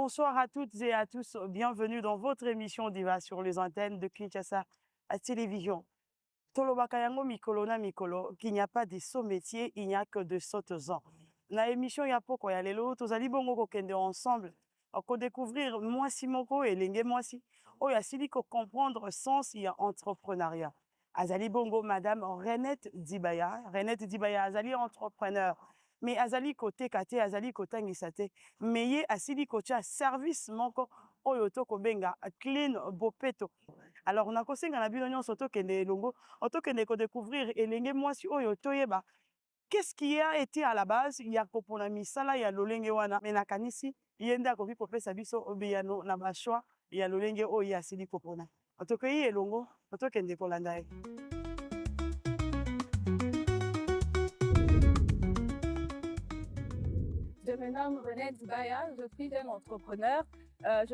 bonsoir à toutes et à tous. Bienvenue dans votre émission Diva sur les antennes de Kinshasa à télévision. Tolobaka yango mikolo na mikolo, qu'il n'y a pas de saut métier, il n'y a que de sautesans. Na émission ya poko ya lelo, tozali bongo kokende ensemble, ko découvrir mwasi moko elenge mwasi, oyo asili ko comprendre sens ya entrepreneuriat. Azali bongo Madame Renette Dibaya. Renette Dibaya azali entrepreneur. Mais azali kote kate, azali kotangisa te. Mais ye asili kotia service moko oyo tokobenga clean bopeto. Alors na kosenga na bino nyonso tokende elongo, tokende ko découvrir elenge mwasi oyo toyeba qu'est-ce qui a été à la base ya kopona misala ya lolenge wana. Mais nakanisi ye nde akoki kopesa biso obiyano na bashwa ya lolenge oyo asili kopona. Tokoyi elongo, tokende kolanda ye. Je me nomme Renette Dibaya, je suis une entrepreneur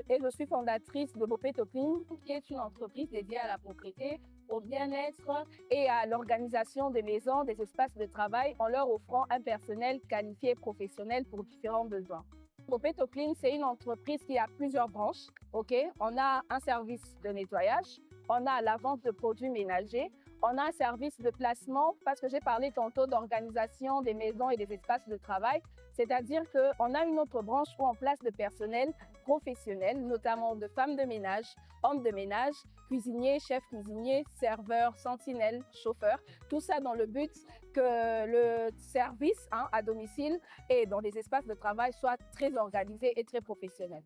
et je suis fondatrice de Bopeto Clean, qui est une entreprise dédiée à la propriété, au bien-être et à l'organisation des maisons, des espaces de travail en leur offrant un personnel qualifié et professionnel pour différents besoins. Bopeto Clean, c'est une entreprise qui a plusieurs branches. On a un service de nettoyage, on a la vente de produits ménagers, on a un service de placement parce que j'ai parlé tantôt d'organisation des maisons et des espaces de travail. C'est-à-dire qu'on a une autre branche où on place de personnel professionnel, notamment de femmes de ménage, hommes de ménage, cuisiniers, chefs cuisiniers, serveurs, sentinelles, chauffeurs. Tout ça dans le but que le service à domicile et dans les espaces de travail soit très organisé et très professionnel.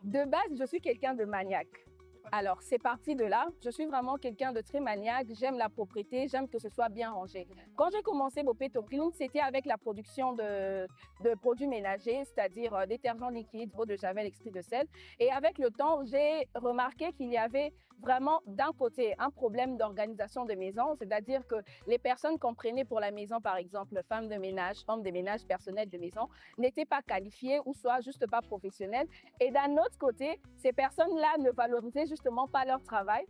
De base, je suis quelqu'un de maniaque. Alors, c'est parti de là. Je suis vraiment quelqu'un de très maniaque. J'aime la propreté, j'aime que ce soit bien rangé. Quand j'ai commencé Bopeto Clean, c'était avec la production de produits ménagers, c'est-à-dire détergents liquides, eau de javel, extrait de sel. Et avec le temps, j'ai remarqué qu'il y avait vraiment d'un côté un problème d'organisation de maison, c'est-à-dire que les personnes qu'on prenait pour la maison, par exemple, femmes de ménage, hommes de ménage, personnel de maison, n'étaient pas qualifiées ou soit juste pas professionnelles. Et d'un autre côté, ces personnes-là ne valorisaient justement pas leur travail.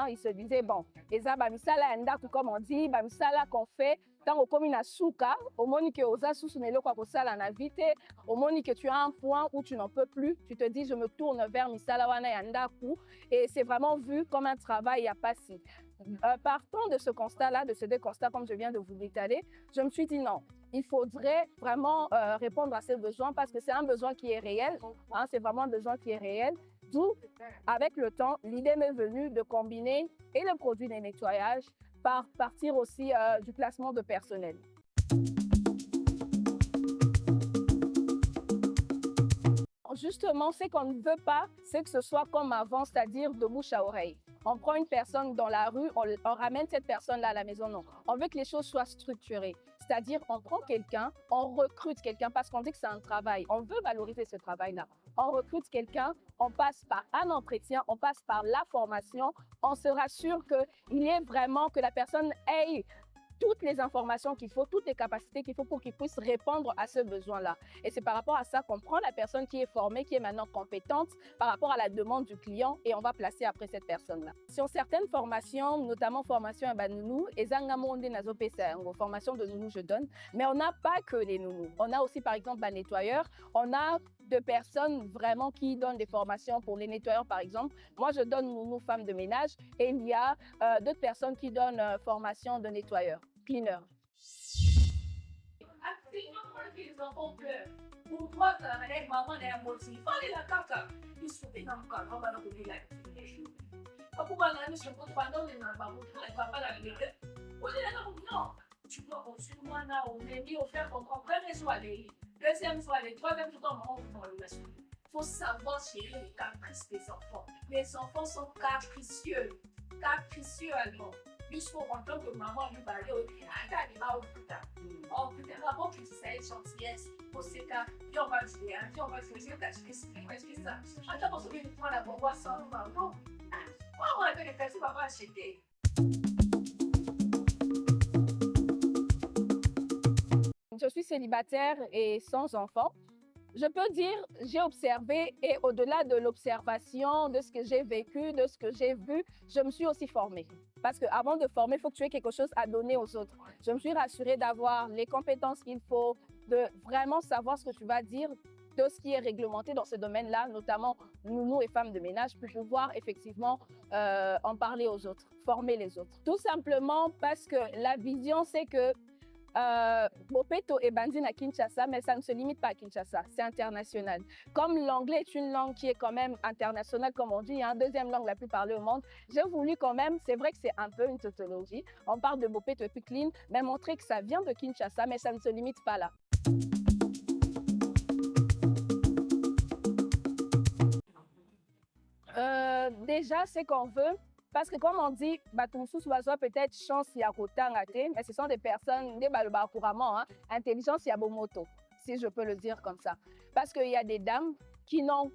Ils se disaient, bon, et ça, comme on dit, ça qu'on fait, tant au commun à souka, au monique aux assoussunelo quoi que ça la vite, au monique tu as un point où tu n'en peux plus, tu te dis, je me tourne vers Misala Wana Yandaku, et c'est vraiment vu comme un travail à passer. Partant de ce constat-là, de ces deux constats, comme je viens de vous l'étaler, je me suis dit non. Il faudrait vraiment répondre à ces besoins parce que c'est un besoin qui est réel. C'est vraiment un besoin qui est réel. D'où, avec le temps, l'idée m'est venue de combiner et le produit de nettoyage par partir aussi du placement de personnel. Justement, ce qu'on ne veut pas, c'est que ce soit comme avant, c'est-à-dire de bouche à oreille. On prend une personne dans la rue, on ramène cette personne-là à la maison. Non, on veut que les choses soient structurées. C'est-à-dire, on prend quelqu'un, on recrute quelqu'un parce qu'on dit que c'est un travail. On veut valoriser ce travail-là. On recrute quelqu'un, on passe par un entretien, on passe par la formation. On se rassure qu'il y ait vraiment, que la personne ait toutes les informations qu'il faut, toutes les capacités qu'il faut pour qu'il puisse répondre à ce besoin-là. Et c'est par rapport à ça qu'on prend la personne qui est formée, qui est maintenant compétente par rapport à la demande du client et on va placer après cette personne-là. Sur certaines formations, notamment formation à Nounou, et Zangamonde Nazopesa, formation de Nounou je donne, mais on n'a pas que les Nounous. On a aussi par exemple un nettoyeur, on a de personnes vraiment qui donnent des formations pour les nettoyeurs par exemple. Moi je donne Nounou femmes de ménage et il y a d'autres personnes qui donnent formation de nettoyeur. Cleaner. Les enfants pleurent. Pourquoi maman est motivée? Fallait la caca. Ils sont des enfants, on va leur donner la vie. Pourquoi on a mis sur le pardon de ma maman? Elle va pas la lever. On est là, non. Tu peux reçu moi là, on est mis au faire comprendre. Première soit les, deuxième soit les, troisième fois, on va le mettre. Il faut savoir gérer les caprices des enfants. Les enfants sont capricieux. Capricieux alors. Jusqu'au temps que maman lui parlait au au putain. Oh putain, avant qu'il s'aille gentillesse, pour ces cas, puis on va jouer, puis on va jouer, est-ce que ça? Attends, parce qu'il prend la bombe sans maman. On va faire les personnes, on va acheter. Je suis célibataire et sans enfant. Je peux dire, j'ai observé et au-delà de l'observation, de ce que j'ai vécu, de ce que j'ai vu, je me suis aussi formée. Parce qu'avant de former, il faut que tu aies quelque chose à donner aux autres. Je me suis rassurée d'avoir les compétences qu'il faut, de vraiment savoir ce que tu vas dire, de ce qui est réglementé dans ce domaine-là, notamment nous et femmes de ménage, pour pouvoir effectivement en parler aux autres, former les autres. Tout simplement parce que la vision, c'est que Bopeto est bandit à Kinshasa, mais ça ne se limite pas à Kinshasa, c'est international. Comme l'anglais est une langue qui est quand même internationale, comme on dit, hein, deuxième langue la plus parlée au monde, j'ai voulu quand même, c'est vrai que c'est un peu une tautologie, on parle de Bopeto et puis clean, mais montrer que ça vient de Kinshasa, mais ça ne se limite pas là. Déjà, c'est qu'on veut, parce que comme on dit, peut-être chance y a mais ce sont des personnes, des balba couramment, hein, intelligence y a moto, si je peux le dire comme ça. Parce qu'il y a des dames qui n'ont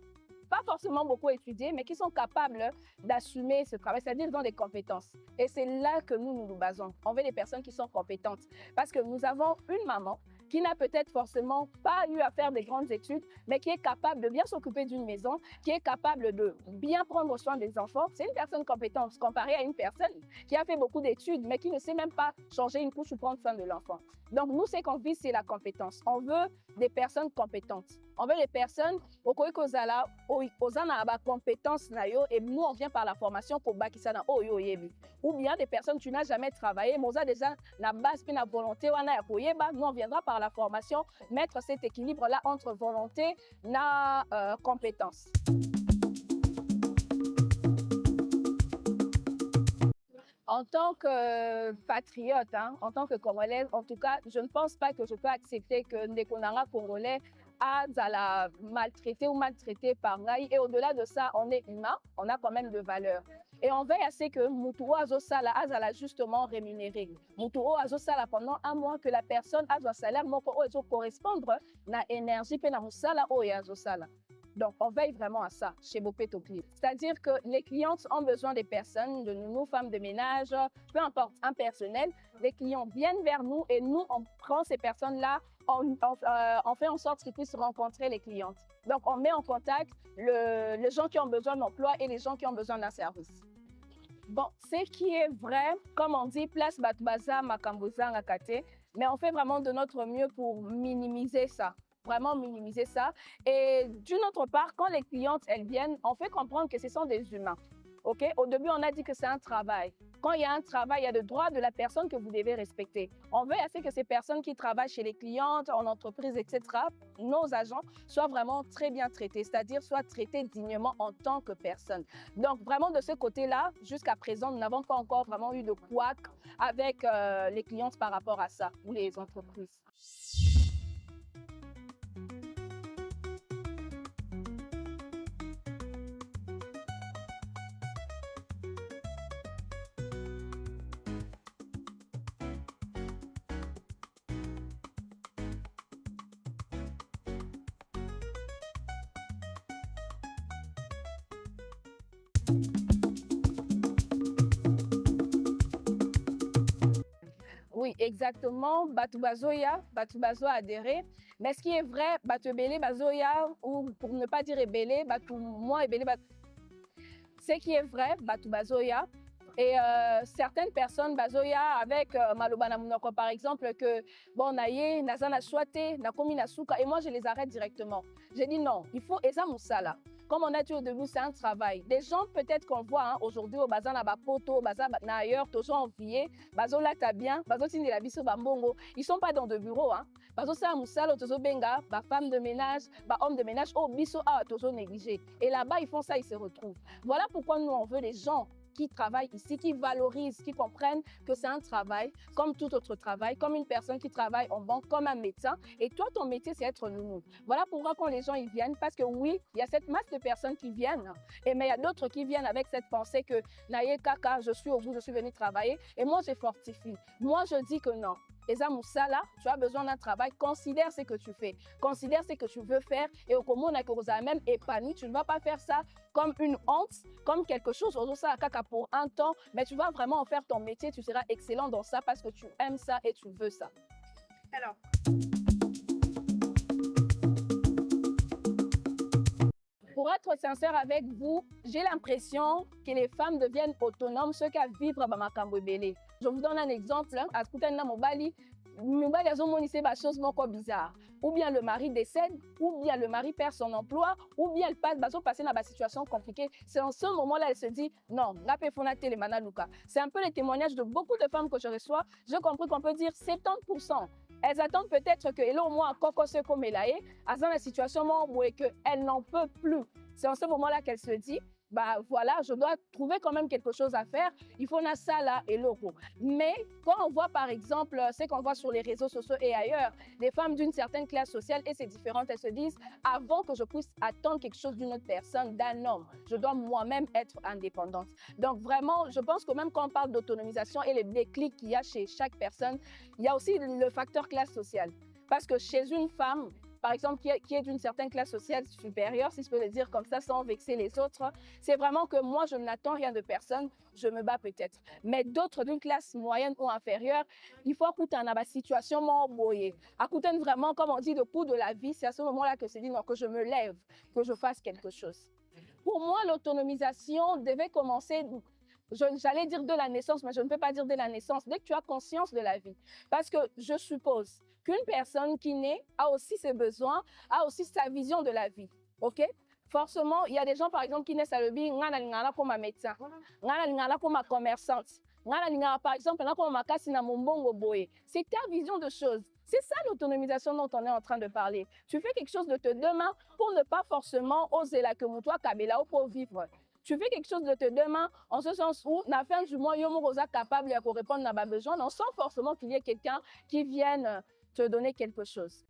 pas forcément beaucoup étudié, mais qui sont capables d'assumer ce travail, c'est-à-dire qu'ils ont des compétences. Et c'est là que nous basons. On veut des personnes qui sont compétentes. Parce que nous avons une maman qui n'a peut-être forcément pas eu à faire des grandes études, mais qui est capable de bien s'occuper d'une maison, qui est capable de bien prendre soin des enfants. C'est une personne compétente comparée à une personne qui a fait beaucoup d'études, mais qui ne sait même pas changer une couche ou prendre soin de l'enfant. Donc nous, ce qu'on vise, c'est la compétence. On veut des personnes compétentes. On veut des personnes compétences et nous, on vient par la formation pour Bakisana ou bien des personnes tu n'as jamais travaillé, mais on a déjà la base et la volonté, nous on viendra par la formation mettre cet équilibre-là entre volonté et compétence. En tant que patriote, hein, en tant que Congolaise, en tout cas, je ne pense pas que je peux accepter que des Congolais à la maltraiter ou maltraiter par Naï. Et au-delà de ça, on est humain, on a quand même de valeur. Et on veille à ce que Moutouro Azosala a justement rémunéré. Moutouro Azosala pendant un mois que la personne a un salaire qui correspondre à l'énergie et à Moussala Azosala. Donc, on veille vraiment à ça chez Bopeto Clean. C'est-à-dire que les clientes ont besoin des personnes, de nous, femmes de ménage, peu importe, un personnel. Les clients viennent vers nous et nous, on prend ces personnes-là, on fait en sorte qu'ils puissent rencontrer les clientes. Donc, on met en contact les gens qui ont besoin d'emploi et les gens qui ont besoin d'un service. Bon, ce qui est vrai, comme on dit, place Batoubaza, Makamboza, Ngakate, mais on fait vraiment de notre mieux pour minimiser ça. Vraiment minimiser ça. Et d'une autre part, quand les clientes, elles viennent, on fait comprendre que ce sont des humains. Okay? Au début, on a dit que c'est un travail. Quand il y a un travail, il y a le droit de la personne que vous devez respecter. On veut assez que ces personnes qui travaillent chez les clientes, en entreprise, etc., nos agents, soient vraiment très bien traités, c'est-à-dire soient traités dignement en tant que personne. Donc, vraiment, de ce côté-là, jusqu'à présent, nous n'avons pas encore vraiment eu de couac avec les clientes par rapport à ça, ou les entreprises. Oui, exactement. Batoubazoya, Batoubazo a adhéré. Mais ce qui est vrai, Batoubélé, Bazoya, ou pour ne pas dire Ebélé, Batoumois, Ebélé, ce qui est vrai, Batoubazoya. Et certaines personnes, Bazoya, avec Malobana Mounoko, par exemple, que bon, naye, Nazana Chouate, Nakomi Nasuka, et moi je les arrête directement. J'ai dit non, il faut Eza Moussala. Comme on a dit au début, c'est un travail. Des gens peut-être qu'on voit hein, aujourd'hui au bazar na bapoto, au bazar ailleurs, toujours enviés, bazo là t'as bien, bazo tindi la biso bambongo. Ils sont pas dans de bureaux hein. Bazo ça moussalo tozo benga, ba femme de ménage, ba homme de ménage, oh biso a tozo négligé. Et là-bas ils font ça, ils se retrouvent. Voilà pourquoi nous on veut des gens qui travaillent ici, qui valorisent, qui comprennent que c'est un travail comme tout autre travail, comme une personne qui travaille en banque, comme un médecin. Et toi, ton métier, c'est être nounou. Voilà pourquoi quand les gens ils viennent, parce que oui, il y a cette masse de personnes qui viennent, mais il y a d'autres qui viennent avec cette pensée que Naye Kaka, je suis au bout, je suis venu travailler. Et moi, je fortifie. Moi, je dis que non. Eza Moussala, tu as besoin d'un travail, considère ce que tu fais, considère ce que tu veux faire et au commun même épanoui, tu ne vas pas faire ça comme une honte, comme quelque chose, pour un temps, mais tu vas vraiment en faire ton métier, tu seras excellent dans ça parce que tu aimes ça et tu veux ça. Alors, pour être sincère avec vous, j'ai l'impression que les femmes deviennent autonomes, ce qu'à vivre à Makambo Belé. Je vous donne un exemple. À Skoutana Mobali, Mobali a des choses bizarres. Ou bien le mari décède, ou bien le mari perd son emploi, ou bien elle passe dans une situation compliquée. C'est en ce moment-là elle se dit non, la pefona télémana Luka. C'est un peu les témoignages de beaucoup de femmes que je reçois. Je comprends qu'on peut dire 70%. Elles attendent peut-être que là au moins Coco se comme elle est, dans la situation où elle n'en peut plus. C'est en ce moment-là qu'elle se dit bah voilà, je dois trouver quand même quelque chose à faire. Il faut na ça là et l'euro. Mais quand on voit par exemple ce qu'on voit sur les réseaux sociaux et ailleurs, des femmes d'une certaine classe sociale et c'est différent, elles se disent avant que je puisse attendre quelque chose d'une autre personne, d'un homme, je dois moi-même être indépendante. Donc vraiment, je pense que même quand on parle d'autonomisation et les déclics qu'il y a chez chaque personne, il y a aussi le facteur classe sociale. Parce que chez une femme, par exemple, qui est d'une certaine classe sociale supérieure, si je peux le dire comme ça, sans vexer les autres, c'est vraiment que moi, je n'attends rien de personne, je me bats peut-être. Mais d'autres d'une classe moyenne ou inférieure, il faut écouter une situation m'emboyer. Écouter vraiment, comme on dit, le coût de la vie, c'est à ce moment-là que c'est dit non, que je me lève, que je fasse quelque chose. Pour moi, l'autonomisation devait commencer... J'allais dire de la naissance, mais je ne peux pas dire de la naissance, dès que tu as conscience de la vie. Parce que je suppose qu'une personne qui naît a aussi ses besoins, a aussi sa vision de la vie. OK? Forcément, il y a des gens, par exemple, qui naissent à l'objet, comme un médecin, comme un commerçante, par exemple, c'est ta vision de choses. C'est ça l'autonomisation dont on est en train de parler. Tu fais quelque chose de te demain pour ne pas forcément oser la que toi, Kabela, pour vivre. Tu fais quelque chose de te demain en ce sens où, à la fin du mois, Yomo est capable de répondre à nos besoins, sans forcément qu'il y ait quelqu'un qui vienne te donner quelque chose.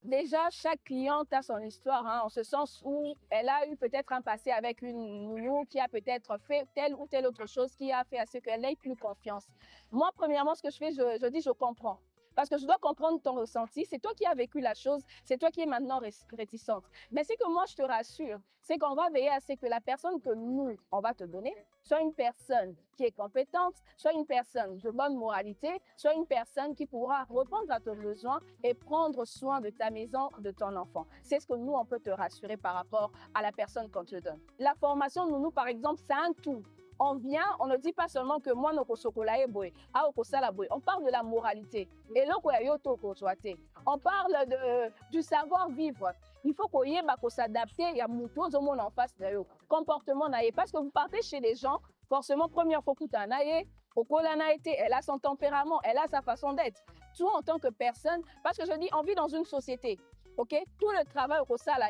Déjà, chaque cliente a son histoire, en ce sens où elle a eu peut-être un passé avec une nounou qui a peut-être fait telle ou telle autre chose qui a fait à ce qu'elle ait plus confiance. Moi, premièrement, ce que je fais, je dis je comprends. Parce que je dois comprendre ton ressenti. C'est toi qui as vécu la chose, c'est toi qui es maintenant réticente. Mais ce que moi, je te rassure, c'est qu'on va veiller à ce que la personne que nous, on va te donner, soit une personne qui est compétente, soit une personne de bonne moralité, soit une personne qui pourra répondre à tes besoins et prendre soin de ta maison, de ton enfant. C'est ce que nous, on peut te rassurer par rapport à la personne qu'on te donne. La formation, nous, par exemple, c'est un tout. On vient, on ne dit pas seulement que moi, on parle de la moralité. Et là, on parle du savoir-vivre. Il faut qu'on s'adapter, il y a beaucoup de monde en face de comportement. Parce que vous partez chez les gens, forcément, première fois que tu as elle a son tempérament, elle a sa façon d'être. Toi, en tant que personne, parce que je dis, on vit dans une société, ok? Tout le travail au Kosala,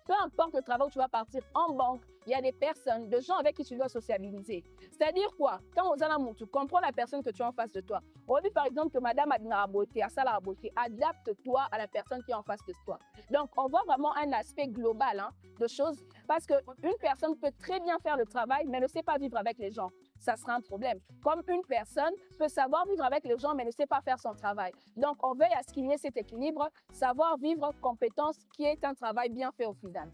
peu importe le travail où tu vas partir en banque, il y a des personnes, des gens avec qui tu dois sociabiliser. C'est-à-dire quoi? Quand on est tu comprends la personne que tu as en face de toi. On dit par exemple que madame a une beauté, adapte-toi à la personne qui est en face de toi. Donc, on voit vraiment un aspect global de choses parce qu'une personne peut très bien faire le travail, mais ne sait pas vivre avec les gens. Ça sera un problème. Comme une personne peut savoir vivre avec les gens, mais ne sait pas faire son travail. Donc, on veille à ce qu'il y ait cet équilibre, savoir vivre, compétence, qui est un travail bien fait au final.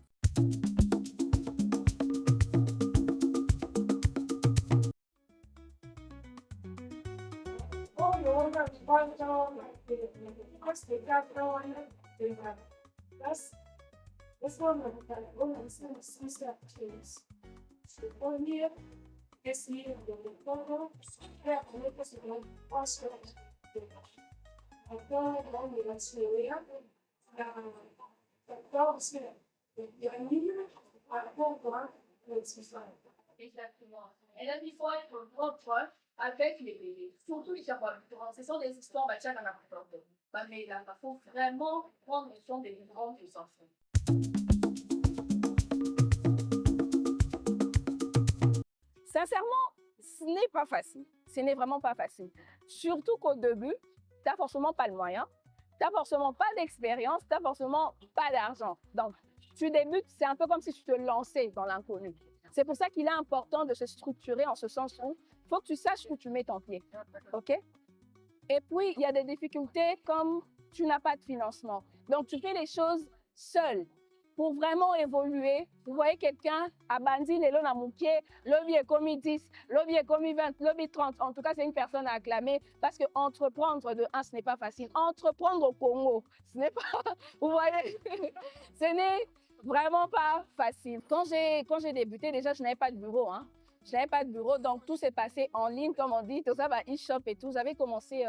Exactement. Et là, il faut être propre avec les bébés. Surtout les chapeaux. Ce sont des histoires, mais là, il faut vraiment prendre soin des grands des enfants. Sincèrement, ce n'est pas facile. Ce n'est vraiment pas facile. Surtout qu'au début, tu n'as forcément pas le moyen, tu n'as forcément pas d'expérience, tu n'as forcément pas d'argent. Donc, tu débutes, c'est un peu comme si tu te lançais dans l'inconnu. C'est pour ça qu'il est important de se structurer en ce sens où il faut que tu saches où tu mets ton pied. OK? Et puis, il y a des difficultés comme tu n'as pas de financement. Donc, tu fais les choses seul. pour vraiment évoluer. Vous voyez quelqu'un à bandi, l'élo na mouké, lobby est commis 10, lobby est commis 20, lobby 30. En tout cas, c'est une personne à acclamer parce que entreprendre de un, ce n'est pas facile. Entreprendre au Congo, ce n'est pas, vous voyez, ce n'est vraiment pas facile. Quand j'ai débuté, déjà, je n'avais pas de bureau, hein. Je n'avais pas de bureau, donc tout s'est passé en ligne, comme on dit, tout ça, e-shop et tout. J'avais commencé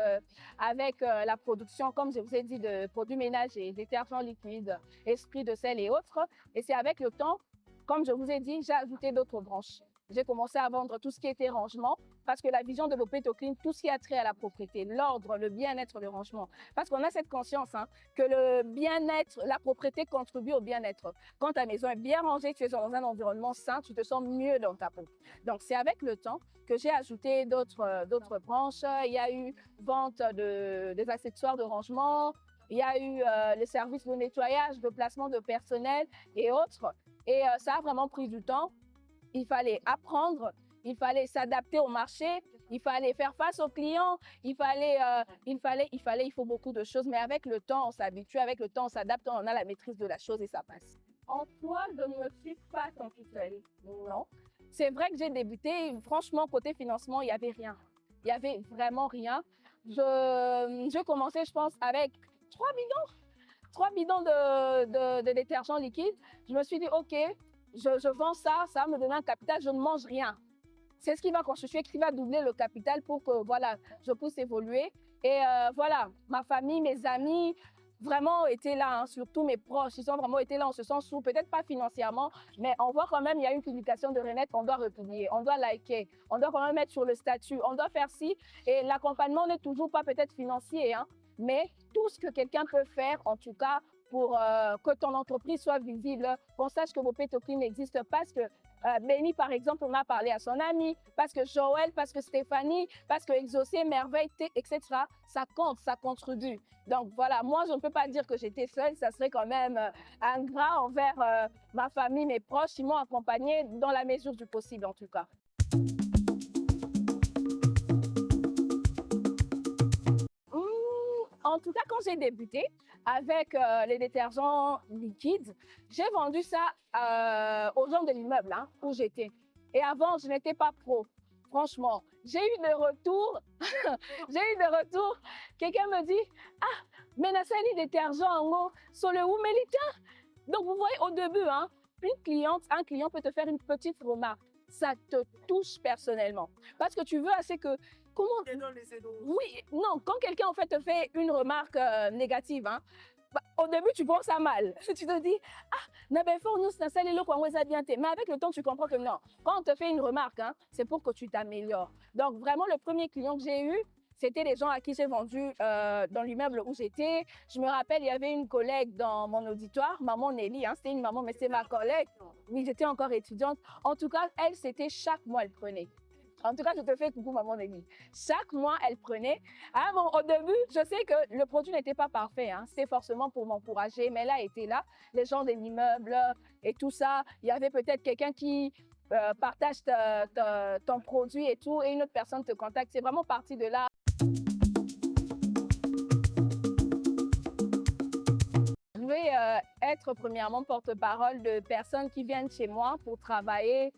avec la production, comme je vous ai dit, de produits ménagers, détergents liquides, esprit de sel et autres. Et c'est avec le temps, comme je vous ai dit, j'ai ajouté d'autres branches. J'ai commencé à vendre tout ce qui était rangement, parce que la vision de Bopeto Clean, tout ce qui a trait à la propriété, l'ordre, le bien-être, le rangement. Parce qu'on a cette conscience hein, que le bien-être, la propriété contribue au bien-être. Quand ta maison est bien rangée, tu es dans un environnement sain, tu te sens mieux dans ta peau. Donc, c'est avec le temps que j'ai ajouté d'autres branches. Il y a eu vente des accessoires de rangement, il y a eu les services de nettoyage, de placement de personnel et autres. Et ça a vraiment pris du temps. Il fallait apprendre, il fallait s'adapter au marché, il fallait faire face aux clients, il faut beaucoup de choses. Mais avec le temps, on s'habitue, avec le temps, on s'adapte, on a la maîtrise de la chose et ça passe. En soi, je ne me suis pas sentie seule, non. C'est vrai que j'ai débuté, franchement, côté financement, il n'y avait rien. Il n'y avait vraiment rien. Je commençais, je pense, avec 3 bidons de détergent liquide. Je me suis dit, OK, je vends ça, ça va me donner un capital, je ne mange rien. C'est ce qui va constituer, qui va doubler le capital pour que voilà, je puisse évoluer. Et voilà, ma famille, mes amis, vraiment étaient là, hein, surtout mes proches, ils ont vraiment été là en ce sens où, peut-être pas financièrement, mais on voit quand même, il y a une publication de Renette, on doit republier, on doit liker, on doit quand même mettre sur le statut, on doit faire ci. Et l'accompagnement n'est toujours pas peut-être financier, hein, mais tout ce que quelqu'un peut faire, en tout cas, pour que ton entreprise soit visible, qu'on sache que Bopeto Clean existe parce que Benny, par exemple, on a parlé à son ami, parce que Joël, parce que Stéphanie, parce que Exaucé, Merveille, etc. Ça compte, ça contribue. Donc voilà, moi, je ne peux pas dire que j'étais seule, ça serait quand même ingrat envers ma famille, mes proches, ils m'ont accompagnée dans la mesure du possible en tout cas. En tout cas, quand j'ai débuté avec les détergents liquides, j'ai vendu ça aux gens de l'immeuble hein, où j'étais. Et avant, je n'étais pas pro. Franchement, j'ai eu des retours. Quelqu'un me dit, ah, mais Nassali détergent en haut, sur le Oumelita. Donc, vous voyez, au début, hein, un client peut te faire une petite remarque. Ça te touche personnellement. Parce que tu veux assez que comment... Oui, non, quand quelqu'un en fait te fait une remarque négative, hein, au début tu penses à mal. Tu te dis, ah, mais avec le temps tu comprends que non. Quand on te fait une remarque, hein, c'est pour que tu t'améliores. Donc vraiment le premier client que j'ai eu, c'était les gens à qui j'ai vendu dans l'immeuble où j'étais. Je me rappelle, il y avait une collègue dans mon auditoire, maman Nelly, hein, c'était une maman, mais c'est ma collègue. Oui, j'étais encore étudiante. En tout cas, elle, c'était chaque mois, elle prenait. En tout cas, je te fais coucou, maman Nelly. Chaque mois, elle prenait. Ah bon, au début, je sais que le produit n'était pas parfait. Hein. C'était forcément pour m'encourager, mais là, elle était là. Les gens de l'immeuble et tout ça. Il y avait peut-être quelqu'un qui partage ton produit et tout, et une autre personne te contacte. C'est vraiment parti de là. Je vais être premièrement porte-parole de personnes qui viennent chez moi pour travailler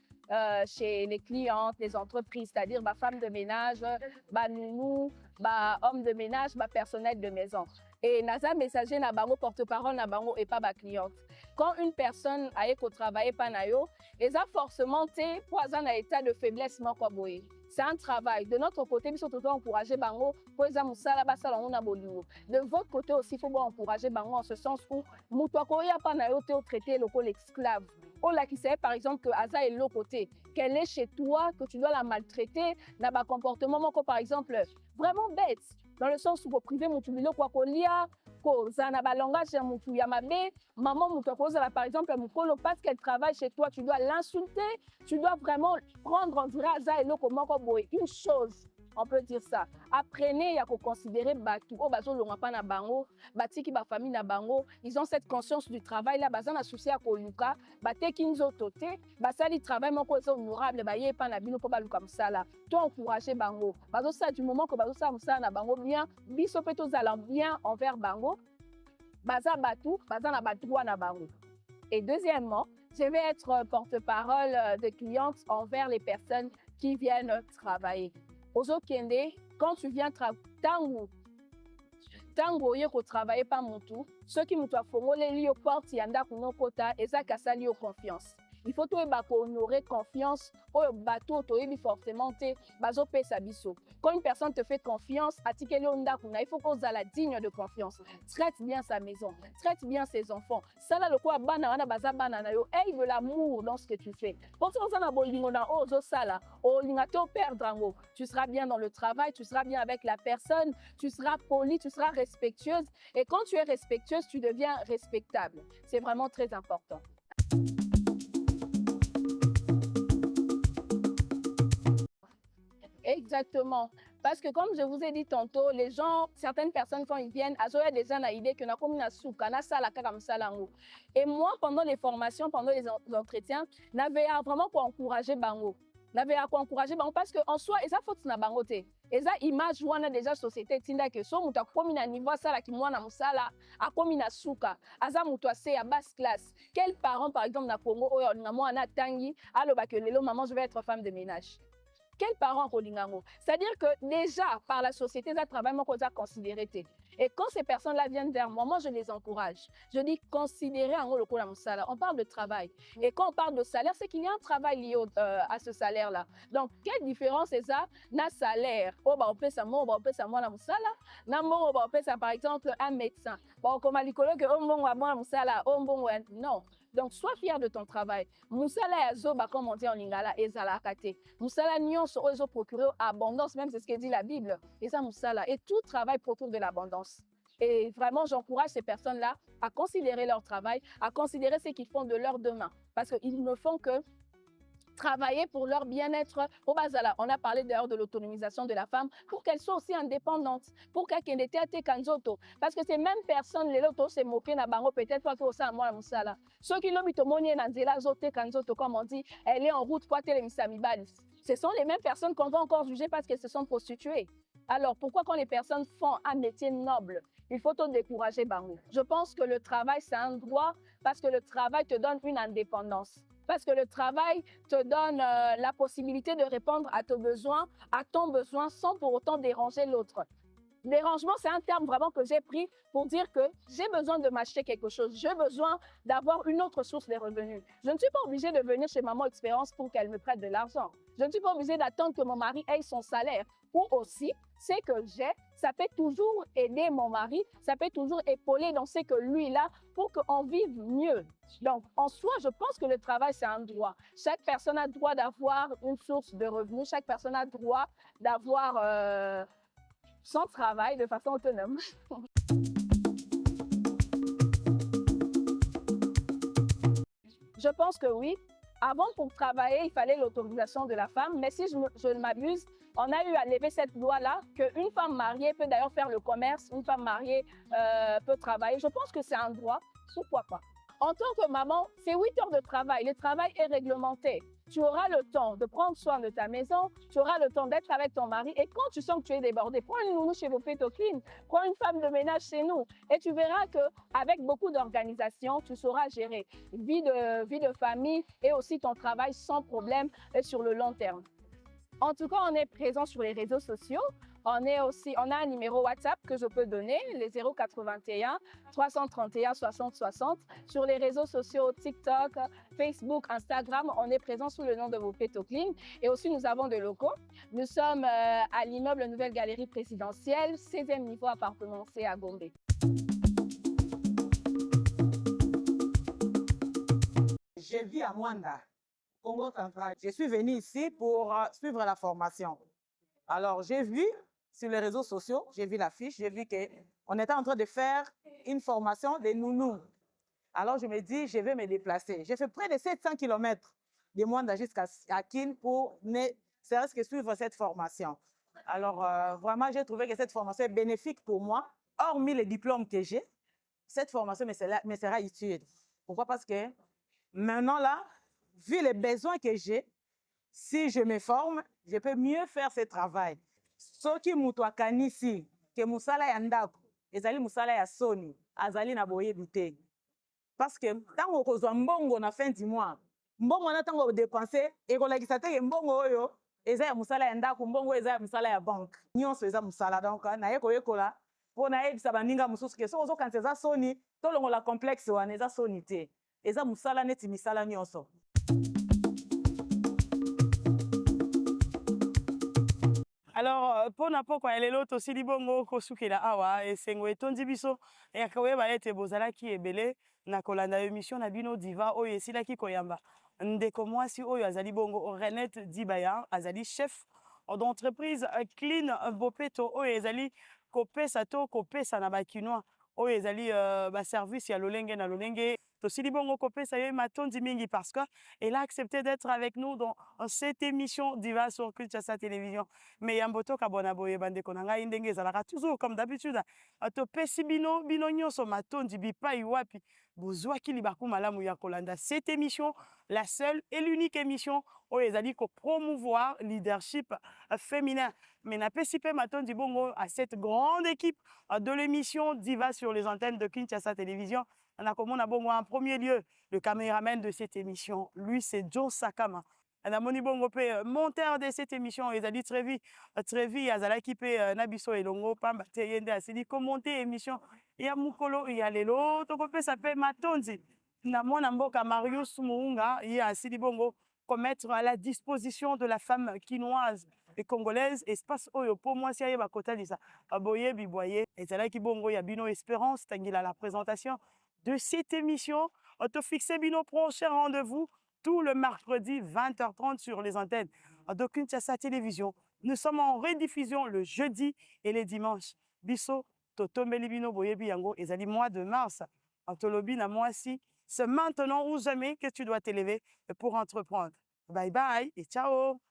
chez les clientes, les entreprises, c'est-à-dire ma femme de ménage, ma nounou, ma homme de ménage, ma personnel de maison. Et naza messager na bango porte-parole na bango et pas ma cliente. Quand une personne aille ko travailler pa na yo, eza forcément té pour un état de faiblesse moko boye. C'est un travail. De notre côté, il faut toujours encourager bango pour les amusala basala on a bolingo. De votre côté aussi, il faut encourager bango en ce sens où mutuako ya pa na yo té au traité loco l'esclave. Ola qui sait par exemple que Aza est de l'autre côté, qu'elle est chez toi, que tu dois la maltraiter, n'a pas comportement moko par exemple vraiment bête, dans le sens où pour priver mon tumilo quoi kolia, ko zana ba langage mon tuyamabe, maman mon tokoza par exemple mon colo parce qu'elle travaille chez toi, tu dois l'insulter, tu dois vraiment prendre en vrai Aza et loko moko boy une chose. On peut dire ça. Apprenez à considérer Batou. Oh, bazo longapa na bango, batiki ba famille na bango. Ils ont cette conscience du travail là. Bazan associé à Koluka, batekinzo tote, basali travail mon côté honorable, baye pa na bino po balu comme ça là. Toi encourager bango. Bazo ça du moment que bazo ça na bango bien, biso peto zala bien envers bango. Baza Batou, baza na ba droit na bango. Et deuxièmement, je vais être porte-parole de cliente envers les personnes qui viennent travailler. Ozokende, quand tu viens tango oye kotravaille pa mutu, soki mutu afongoleli yo porte ya ndako nokota eza kasali yo confiance. Il faut honorer confiance oyo bato toyebi fortement te bazopesa biso. Quand une personne te fait confiance, atikeli yo ndako na, il faut kozala digne de confiance. Traite bien sa maison, traite bien ses enfants. Sala lokola bana wana baza bana na yo, aie de l'amour dans ce que tu fais. Pour ça oza na bolingo na ozo sala, olinga to perdre yango. Tu seras bien dans le travail, tu seras bien avec la personne, tu seras poli, tu seras respectueuse. Et quand tu es respectueuse, tu deviens respectable. C'est vraiment très important. Exactement. Parce que comme je vous ai dit tantôt, les gens, certaines personnes, quand ils viennent, elles ont déjà une idée que comme une souka, na sala comme ça. Et moi, pendant les formations, pendant les entretiens, j'avais vraiment pour encourager Bango. J'avais à encourager Bango parce qu'en soi, et ça faut que Bango te. Et ça, image, on a déjà société, tinda que so, muta komi na niveau sala qui moi na musala, a komi na souka, aza muta se à basse classe. Quel parent, par exemple, na Congo, ou na moi na tangi, allo ba que lelo, maman, je vais être femme de ménage. Quels parents Rolingango? C'est-à-dire que déjà, par la société, ça travaille, moi, qu'on a considéré. Et quand ces personnes-là viennent vers moi, moi, je les encourage. Je dis, considérez en gros le cours salaire. On parle de travail. Et quand on parle de salaire, c'est qu'il y a un travail lié à ce salaire-là. Donc, quelle différence est ça? Na salaire. Oh, bah, on peut ça, moi, on peut ça, moi, la moussala. Na moi, on peut ça, par exemple, un médecin. Bon, comme à l'école, que, oh, bon, moi, la moussala, oh, bon, non. Donc, sois fier de ton travail. Moussala yazo, bah, comme on dit en lingala, ezala kate. Moussala nyon so ozo procurer abondance, même c'est ce que dit la Bible. Et ça, moussala. Et tout travail procure de l'abondance. Et vraiment, j'encourage ces personnes-là à considérer leur travail, à considérer ce qu'ils font de leurs deux mains. Parce qu'ils ne font que travailler pour leur bien-être au Bazala. On a parlé d'ailleurs de l'autonomisation de la femme pour qu'elle soit aussi indépendante, pour qu'elle ait été kanzoto. Parce que ces mêmes personnes, les lotos se moquent na bango peut-être pas que ça moi musala. Ceux qui l'ont mitomoni na nzela zote kanzoto comme on dit, elle est en route pour télé misamibalis. Ce sont les mêmes personnes qu'on va encore juger parce qu'elles se sont prostituées. Alors pourquoi quand les personnes font un métier noble, il faut te décourager bango. Je pense que le travail c'est un droit parce que le travail te donne une indépendance. Parce que le travail te donne la possibilité de répondre à ton besoin sans pour autant déranger l'autre. Dérangement, c'est un terme vraiment que j'ai pris pour dire que j'ai besoin de m'acheter quelque chose. J'ai besoin d'avoir une autre source de revenus. Je ne suis pas obligée de venir chez Maman Expérience pour qu'elle me prête de l'argent. Je ne suis pas obligée d'attendre que mon mari ait son salaire. Ou aussi, c'est que j'ai, ça peut toujours aider mon mari, ça peut toujours épauler dans ce que lui il a pour qu'on vive mieux. Donc, en soi, je pense que le travail, c'est un droit. Chaque personne a le droit d'avoir une source de revenus. Chaque personne a le droit d'avoir son travail de façon autonome. Je pense que oui. Avant, pour travailler, il fallait l'autorisation de la femme. Mais si je ne m'abuse, on a eu à lever cette loi-là qu'une femme mariée peut d'ailleurs faire le commerce, une femme mariée peut travailler. Je pense que c'est un droit. Pourquoi pas? En tant que maman, c'est 8 heures de travail. Le travail est réglementé. Tu auras le temps de prendre soin de ta maison, tu auras le temps d'être avec ton mari. Et quand tu sens que tu es débordé, prends une nounou chez vos Clean, prends une femme de ménage chez nous. Et tu verras qu'avec beaucoup d'organisation, tu sauras gérer vie de famille et aussi ton travail sans problème et sur le long terme. En tout cas, on est présent sur les réseaux sociaux. On a un numéro WhatsApp que je peux donner, les 081 331 60 60. Sur les réseaux sociaux, TikTok, Facebook, Instagram, on est présent sous le nom de Vopeto Clean. Et aussi, nous avons des locaux. Nous sommes à l'immeuble Nouvelle Galerie Présidentielle, 16e niveau appartement C à Gombe. Je vis à Mwanda, Congo central. Je suis venue ici pour suivre la formation. Alors, j'ai vu sur les réseaux sociaux, j'ai vu l'affiche, j'ai vu qu'on était en train de faire une formation de nounous. Alors, je me dis, je vais me déplacer. J'ai fait près de 700 km de Mwanda jusqu'à Kin pour ne serait-ce que suivre cette formation. Alors, vraiment, j'ai trouvé que cette formation est bénéfique pour moi. Hormis les diplômes que j'ai, cette formation me sera utile. Pourquoi? Parce que maintenant, là, vu les besoins que j'ai, si je me forme, je peux mieux faire ce travail. Soki mutu akanisi ke musala ya ndako ezali musala ya soni azali na boyebi te. parce que ntango okozwa mbongo na fin du mois mbongo wana ntango odepense ekolakisa te ke mbongo oyo eza ya mosala ya ndako mbongo oyo eza ya mosala ya banke nyonso eza mosala donc naye koyekola mpo nayebisa baninga mosusu ke soki ozokanisa eza soni tolongola complexe wana eza soni te eza mosala neti misala nyonso. Alors, mpona pokwa ya lelo tosili bongo kosukela awa esengo etondi biso ya koyeba ete bozalaki ebele na kolanda émission na bino diva oyo esilaki koyamba ndeko mwasi oyo azali bongo Renette Dibaya azali chef d'entreprise Clean Bopeto oyo ezali kopesa to kopesa na bakinois oyo ezali baservice ya lolenge na lolenge. Tosili bongo kopesa ye matondi mingi parce que elle a accepté d'être avec nous dans cette émission Diva sur Kinshasa Télévision. Mais yamboto kabona boye bandeko na ngai ndenge ezalaka toujours comme d'habitude. Topesi bino nyonso matondi bipai wapi bozwaki libaku malamu ya kolanda cette émission, la seule et l'unique émission oyo ezali ko promouvoir leadership féminin. Mais napesi pe matondi bongo à cette grande équipe de l'émission Diva sur les antennes de Kinshasa Télévision. On a comme en premier lieu le caméraman de cette émission. Lui, c'est Joe Sakama. On a moni bongo pe monteur de cette émission. Ils a dit Trevi, azala ki pe nabiso elongo pamba te yende asili commenter émission. Il y a mukolo, il y a lelo, toko pe ça pe matonzi. Na mona mboka Marius Muunga, il y a asili bongo pour mettre à la disposition de la femme quinoise et congolaise espace oyo pour moi si ayeba kotalisa aboye biboye et c'est là qui bongo ya bino espérance tangila la présentation de cette émission. On te fixe bino prochain rendez-vous tout le mercredi 20h30 sur les antennes de Kinshasa Télévision. Nous sommes en rediffusion le jeudi et les dimanches. Biso totombeli bino boyebi yango ezali mois de mars. Antolobi na moi si c'est maintenant ou jamais que tu dois t'élever pour entreprendre. Bye bye et ciao.